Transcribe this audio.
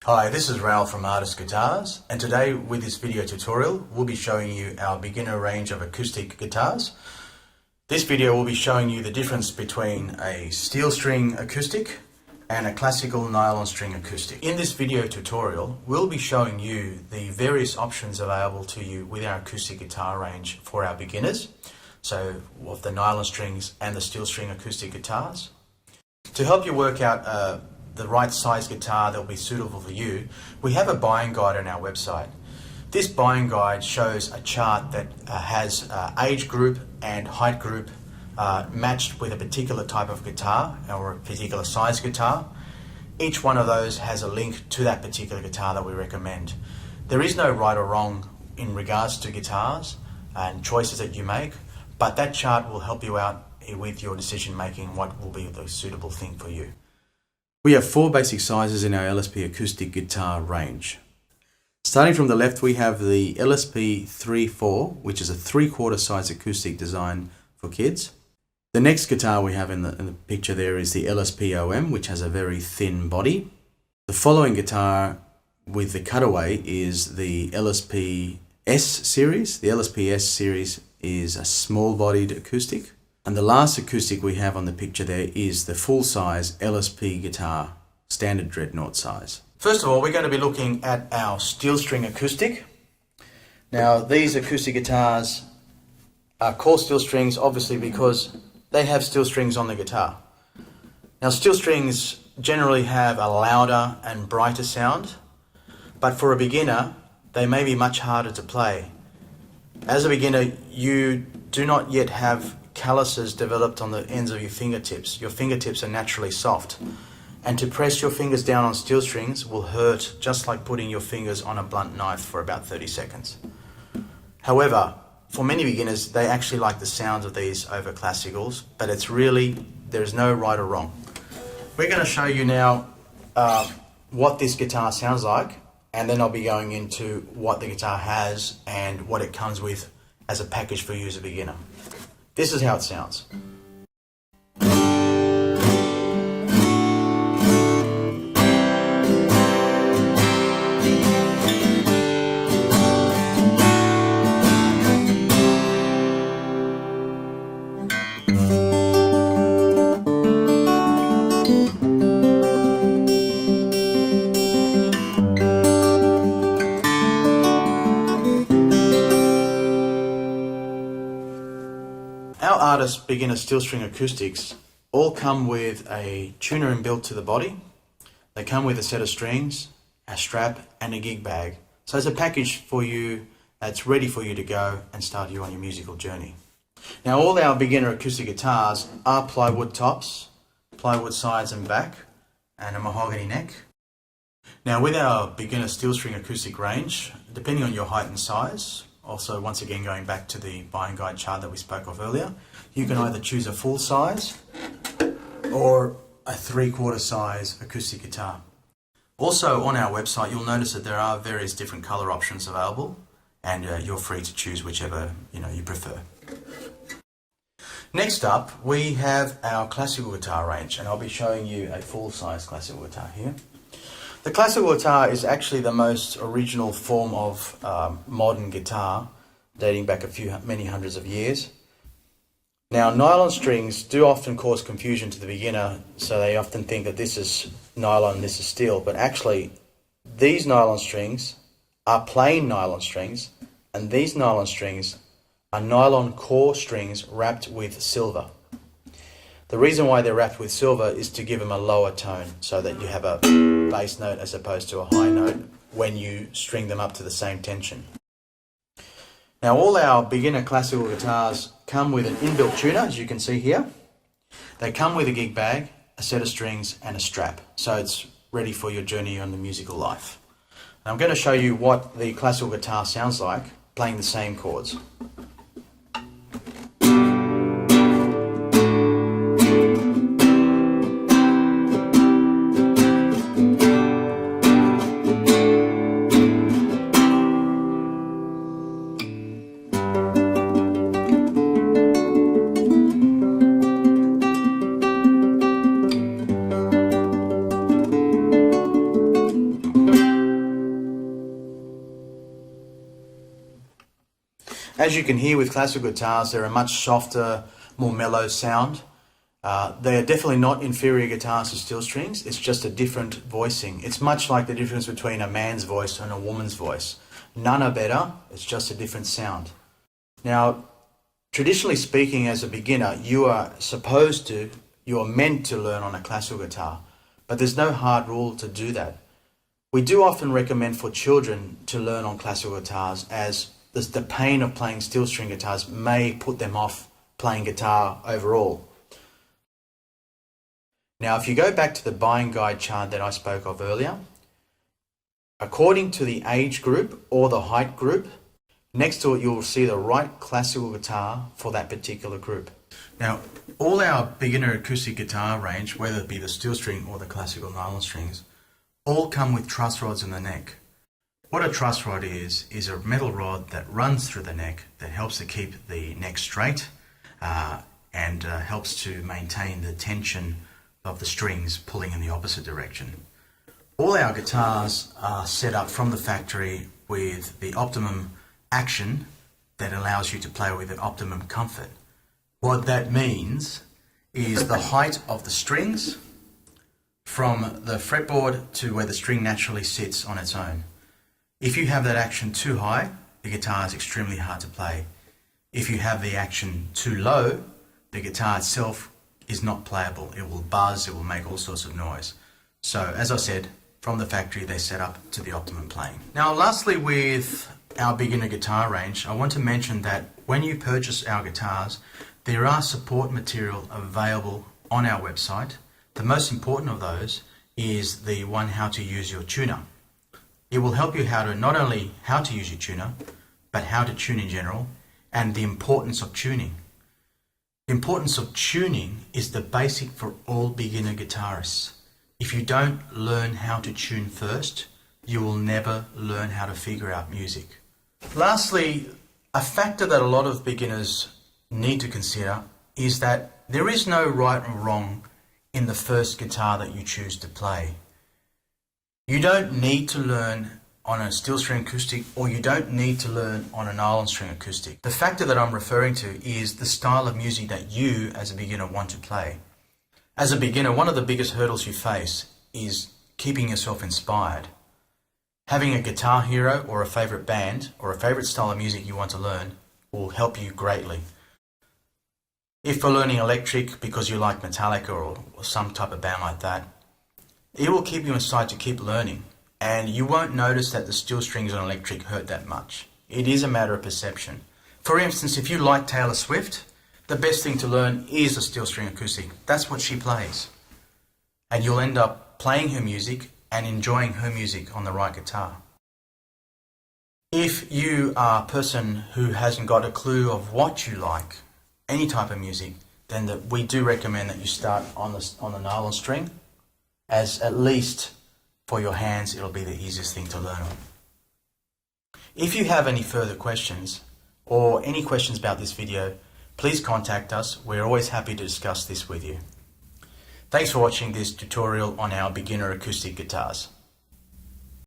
Hi, this is Raoul from Artist Guitars, and today with this video tutorial we'll be showing you our beginner range of acoustic guitars. This video will be showing you the difference between a steel string acoustic and a classical nylon string acoustic. In this video tutorial we'll be showing you the various options available to you with our acoustic guitar range for our beginners, so of the nylon strings and the steel string acoustic guitars. To help you work out the right size guitar that will be suitable for you, we have a buying guide on our website. This buying guide shows a chart that has age group and height group matched with a particular type of guitar or a particular size guitar. Each one of those has a link to that particular guitar that we recommend. There is no right or wrong in regards to guitars and choices that you make, but that chart will help you out with your decision making, what will be the suitable thing for you. We have 4 basic sizes in our LSP acoustic guitar range. Starting from the left, we have the LSP 3/4, which is a 3/4 size acoustic designed for kids. The next guitar we have in the picture there is the LSP OM, which has a very thin body. The following guitar with the cutaway is the LSP S series. The LSP S series is a small bodied acoustic. And the last acoustic we have on the picture there is the full-size LSP guitar, standard dreadnought size. First of all, we're going to be looking at our steel string acoustic. Now, these acoustic guitars are called steel strings obviously because they have steel strings on the guitar. Now, steel strings generally have a louder and brighter sound, but for a beginner, they may be much harder to play. As a beginner, you do not yet have calluses developed on the ends of your fingertips. Your fingertips are naturally soft, and to press your fingers down on steel strings will hurt just like putting your fingers on a blunt knife for about 30 seconds. However, for many beginners, they actually like the sound of these over classicals, but there's no right or wrong. We're going to show you now what this guitar sounds like, and then I'll be going into what the guitar has and what it comes with as a package for you as a beginner. This is how it sounds. Our Artist Beginner Steel String Acoustics all come with a tuner inbuilt to the body. They come with a set of strings, a strap and a gig bag. So it's a package for you that's ready for you to go and start you on your musical journey. Now, all our beginner acoustic guitars are plywood tops, plywood sides and back, and a mahogany neck. Now, with our beginner steel string acoustic range, depending on your height and size, also once again going back to the buying guide chart that we spoke of earlier, you can either choose a full size or a 3/4 size acoustic guitar. Also on our website you'll notice that there are various different color options available, and you're free to choose whichever you prefer. Next up we have our classical guitar range, and I'll be showing you a full size classical guitar here. The classical guitar is actually the most original form of modern guitar, dating back many hundreds of years. Now, nylon strings do often cause confusion to the beginner, so they often think that this is nylon, this is steel, but actually these nylon strings are plain nylon strings, and these nylon strings are nylon core strings wrapped with silver. The reason why they're wrapped with silver is to give them a lower tone, so that you have a bass note as opposed to a high note when you string them up to the same tension. Now, all our beginner classical guitars come with an inbuilt tuner, as you can see here. They come with a gig bag, a set of strings and a strap, so it's ready for your journey on the musical life. And I'm going to show you what the classical guitar sounds like playing the same chords. As you can hear with classical guitars, they're a much softer, more mellow sound. They are definitely not inferior guitars to steel strings. It's just a different voicing. It's much like the difference between a man's voice and a woman's voice. None are better, it's just a different sound. Now, traditionally speaking, as a beginner, you are meant to learn on a classical guitar, but there's no hard rule to do that. We do often recommend for children to learn on classical guitars, as the pain of playing steel string guitars may put them off playing guitar overall. Now, if you go back to the buying guide chart that I spoke of earlier, according to the age group or the height group, next to it you'll see the right classical guitar for that particular group. Now, all our beginner acoustic guitar range, whether it be the steel string or the classical nylon strings, all come with truss rods in the neck. What a truss rod is a metal rod that runs through the neck that helps to keep the neck straight and helps to maintain the tension of the strings pulling in the opposite direction. All our guitars are set up from the factory with the optimum action that allows you to play with an optimum comfort. What that means is the height of the strings from the fretboard to where the string naturally sits on its own. If you have that action too high, the guitar is extremely hard to play. If you have the action too low, the guitar itself is not playable. It will buzz, it will make all sorts of noise. So, as I said, from the factory they're set up to the optimum playing. Now, lastly, with our beginner guitar range, I want to mention that when you purchase our guitars, there are support material available on our website. The most important of those is the one how to use your tuner. It will help you not only how to use your tuner, but how to tune in general, and the importance of tuning. The importance of tuning is the basic for all beginner guitarists. If you don't learn how to tune first, you will never learn how to figure out music. Lastly, a factor that a lot of beginners need to consider is that there is no right or wrong in the first guitar that you choose to play. You don't need to learn on a steel string acoustic, or you don't need to learn on a nylon string acoustic. The factor that I'm referring to is the style of music that you as a beginner want to play. As a beginner, one of the biggest hurdles you face is keeping yourself inspired. Having a guitar hero or a favorite band or a favorite style of music you want to learn will help you greatly. If you're learning electric because you like Metallica or some type of band like that, it will keep you inspired to keep learning, and you won't notice that the steel strings on electric hurt that much. It is a matter of perception. For instance, if you like Taylor Swift, the best thing to learn is a steel string acoustic. That's what she plays. And you'll end up playing her music and enjoying her music on the right guitar. If you are a person who hasn't got a clue of what you like, any type of music, then we do recommend that you start on the nylon string, as at least for your hands it'll be the easiest thing to learn on. If you have any further questions or any questions about this video, please contact us. We're always happy to discuss this with you. Thanks for watching this tutorial on our beginner acoustic guitars.